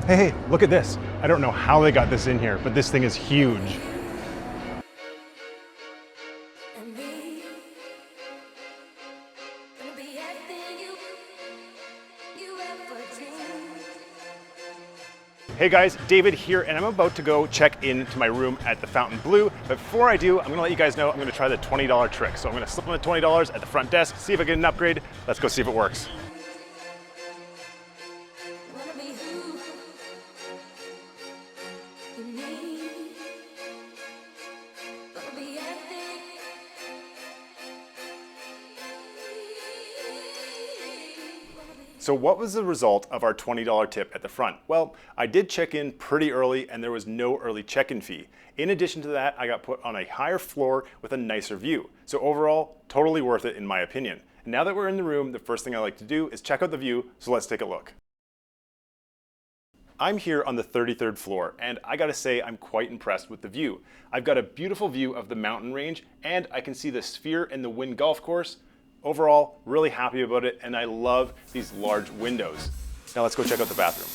Hey, look at this. I don't know how they got this in here, but this thing is huge. Hey guys, David here, and I'm about to go check into my room at the Fountainbleu. But before I do, I'm gonna let you guys know I'm gonna try the $20 trick. So I'm gonna slip on the $20 at the front desk, see if I get an upgrade. Let's go see if it works. So what was the result of our $20 tip at the front? Well, I did check in pretty early and there was no early check-in fee. In addition to that, I got put on a higher floor with a nicer view. So overall, totally worth it in my opinion. And now that we're in the room, the first thing I like to do is check out the view, so let's take a look. I'm here on the 33rd floor, and I gotta say I'm quite impressed with the view. I've got a beautiful view of the mountain range, and I can see the Sphere and the Wynn Golf Course. Overall, really happy about it, and I love these large windows. Now let's go check out the bathroom.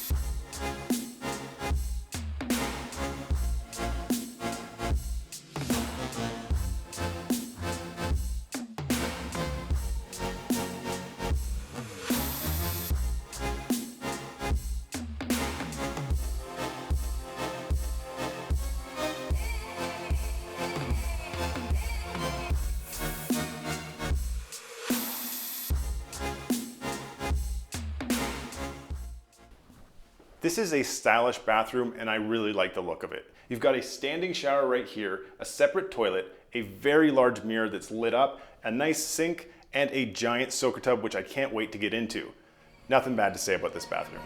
This is a stylish bathroom and I really like the look of it. You've got a standing shower right here, a separate toilet, a very large mirror that's lit up, a nice sink, and a giant soaker tub which I can't wait to get into. Nothing bad to say about this bathroom.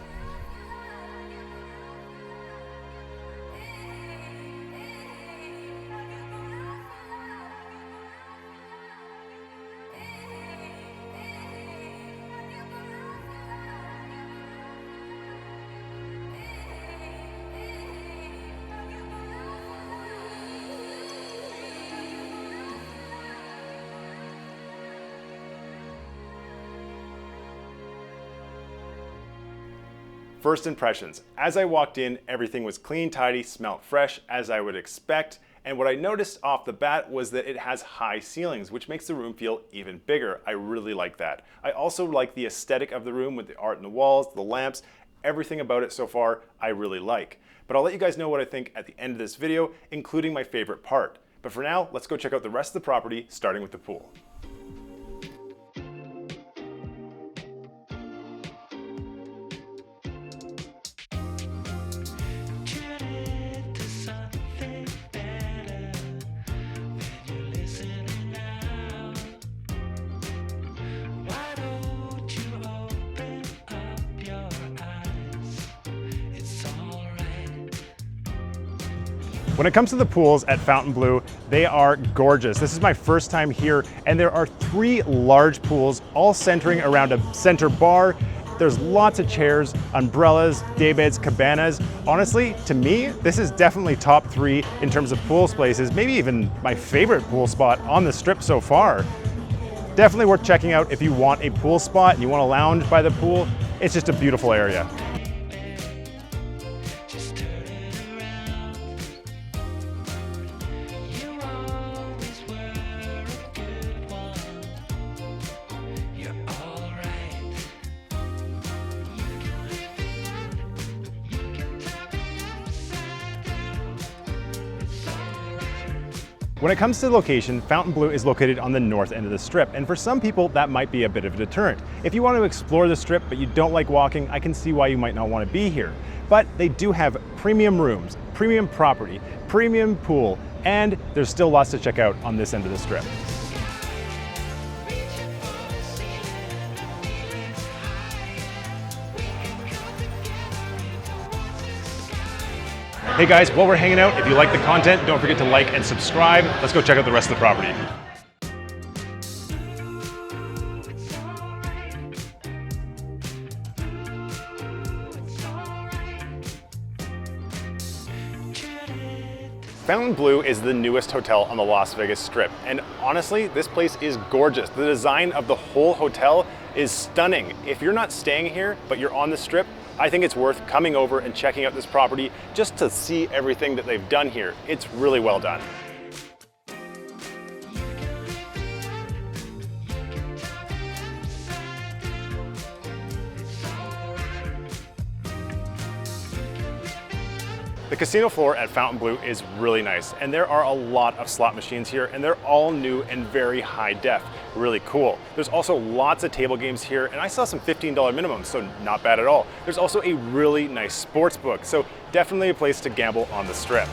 First impressions. As I walked in, everything was clean, tidy, smelled fresh, as I would expect. And what I noticed off the bat was that it has high ceilings, which makes the room feel even bigger. I really like that. I also like the aesthetic of the room with the art in the walls, the lamps, everything about it so far I really like. But I'll let you guys know what I think at the end of this video, including my favorite part. But for now, let's go check out the rest of the property, starting with the pool. When it comes to the pools at Fountainbleu, they are gorgeous. This is my first time here, and there are 3 large pools, all centering around a center bar. There's lots of chairs, umbrellas, daybeds, cabanas. Honestly, to me, this is definitely top 3 in terms of pool spaces, maybe even my favorite pool spot on the strip so far. Definitely worth checking out if you want a pool spot and you want to lounge by the pool. It's just a beautiful area. When it comes to location, Fountainbleu is located on the north end of the strip, and for some people that might be a bit of a deterrent. If you want to explore the strip but you don't like walking, I can see why you might not want to be here. But they do have premium rooms, premium property, premium pool, and there's still lots to check out on this end of the strip. Hey guys, while we're hanging out, if you like the content, don't forget to like and subscribe. Let's go check out the rest of the property. Fountainbleu is the newest hotel on the Las Vegas Strip, and honestly, this place is gorgeous. The design of the whole hotel is stunning. If you're not staying here, but you're on the Strip, I think it's worth coming over and checking out this property just to see everything that they've done here. It's really well done. The casino floor at Fountainbleu is really nice, and there are a lot of slot machines here, and they're all new and very high def. Really cool. There's also lots of table games here, and I saw some $15 minimums, so not bad at all. There's also a really nice sports book, so definitely a place to gamble on the Strip.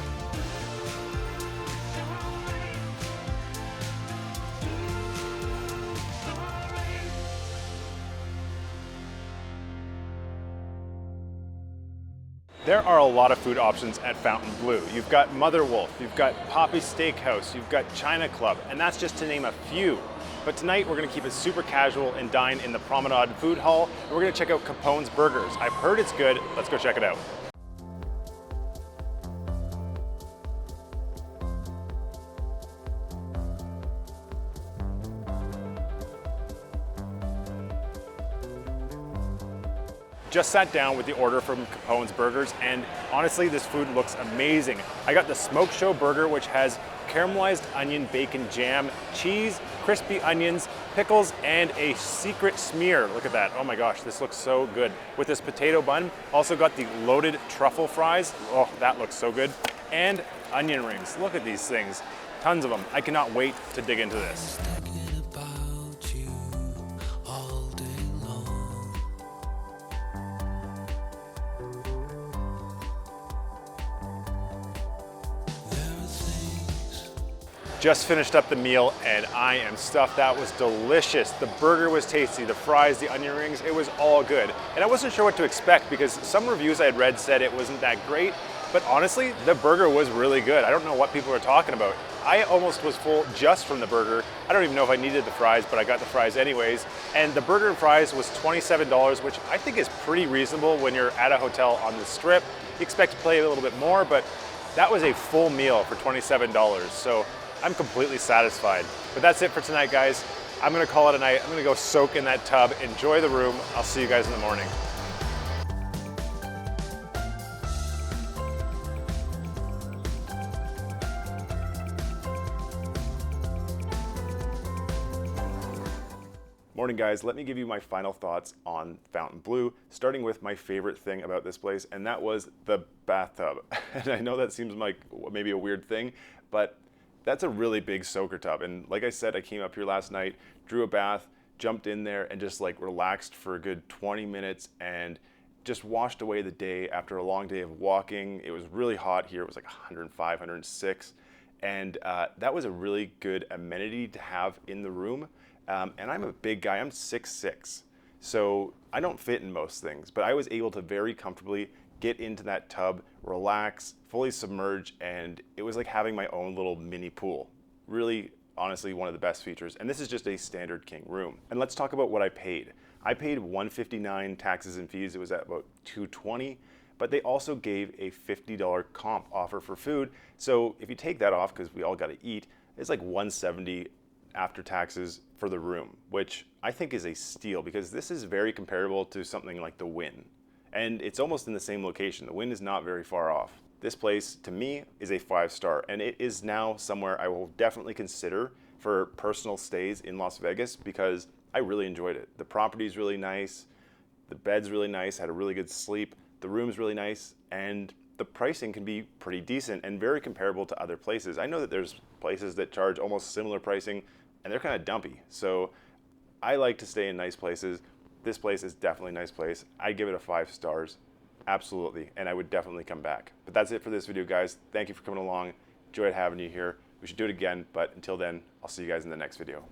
There are a lot of food options at Fountainbleu. You've got Mother Wolf, you've got Poppy's Steakhouse, you've got China Club, and that's just to name a few. But tonight we're gonna keep it super casual and dine in the Promenade Food Hall, and we're gonna check out Capone's Burgers. I've heard it's good, let's go check it out. Just sat down with the order from Capone's Burgers, and honestly, this food looks amazing. I got the Smoke Show Burger, which has caramelized onion bacon jam, cheese, crispy onions, pickles, and a secret smear. Look at that. Oh my gosh, this looks so good. With this potato bun, also got the loaded truffle fries. Oh, that looks so good. And onion rings. Look at these things. Tons of them. I cannot wait to dig into this. Just finished up the meal and I am stuffed. That was delicious. The burger was tasty, the fries, the onion rings, it was all good. And I wasn't sure what to expect because some reviews I had read said it wasn't that great, but honestly, the burger was really good. I don't know what people are talking about. I almost was full just from the burger. I don't even know if I needed the fries, but I got the fries anyways. And the burger and fries was $27, which I think is pretty reasonable when you're at a hotel on the Strip. You expect to pay a little bit more, but that was a full meal for $27. So I'm completely satisfied. But that's it for tonight, guys. I'm gonna call it a night. I'm gonna go soak in that tub, enjoy the room. I'll see you guys in the morning. Morning, guys. Let me give you my final thoughts on Fountainbleu, starting with my favorite thing about this place, and that was the bathtub. And I know that seems like maybe a weird thing, but that's a really big soaker tub. And like I said, I came up here last night, drew a bath, jumped in there and just like relaxed for a good 20 minutes and just washed away the day after a long day of walking. It was really hot here. It was like 105, 106. And that was a really good amenity to have in the room. And I'm a big guy, I'm 6'6". So I don't fit in most things, but I was able to very comfortably get into that tub, relax, fully submerge, and it was like having my own little mini pool. Really, honestly, one of the best features. And this is just a standard king room. And let's talk about what I paid. I paid $159 taxes and fees. It was at about $220, but they also gave a $50 comp offer for food. So if you take that off, because we all got to eat, it's like $170 after taxes for the room, which I think is a steal because this is very comparable to something like the Wynn. And it's almost in the same location. The Wynn is not very far off. This place, to me, is a 5-star, and it is now somewhere I will definitely consider for personal stays in Las Vegas because I really enjoyed it. The property is really nice, the bed's really nice, had a really good sleep, the room's really nice, and the pricing can be pretty decent and very comparable to other places. I know that there's places that charge almost similar pricing, and they're kind of dumpy. So I like to stay in nice places. This place is definitely a nice place. I'd give it a 5 stars, absolutely, and I would definitely come back. But that's it for this video, guys. Thank you for coming along. Enjoyed having you here. We should do it again, but until then, I'll see you guys in the next video.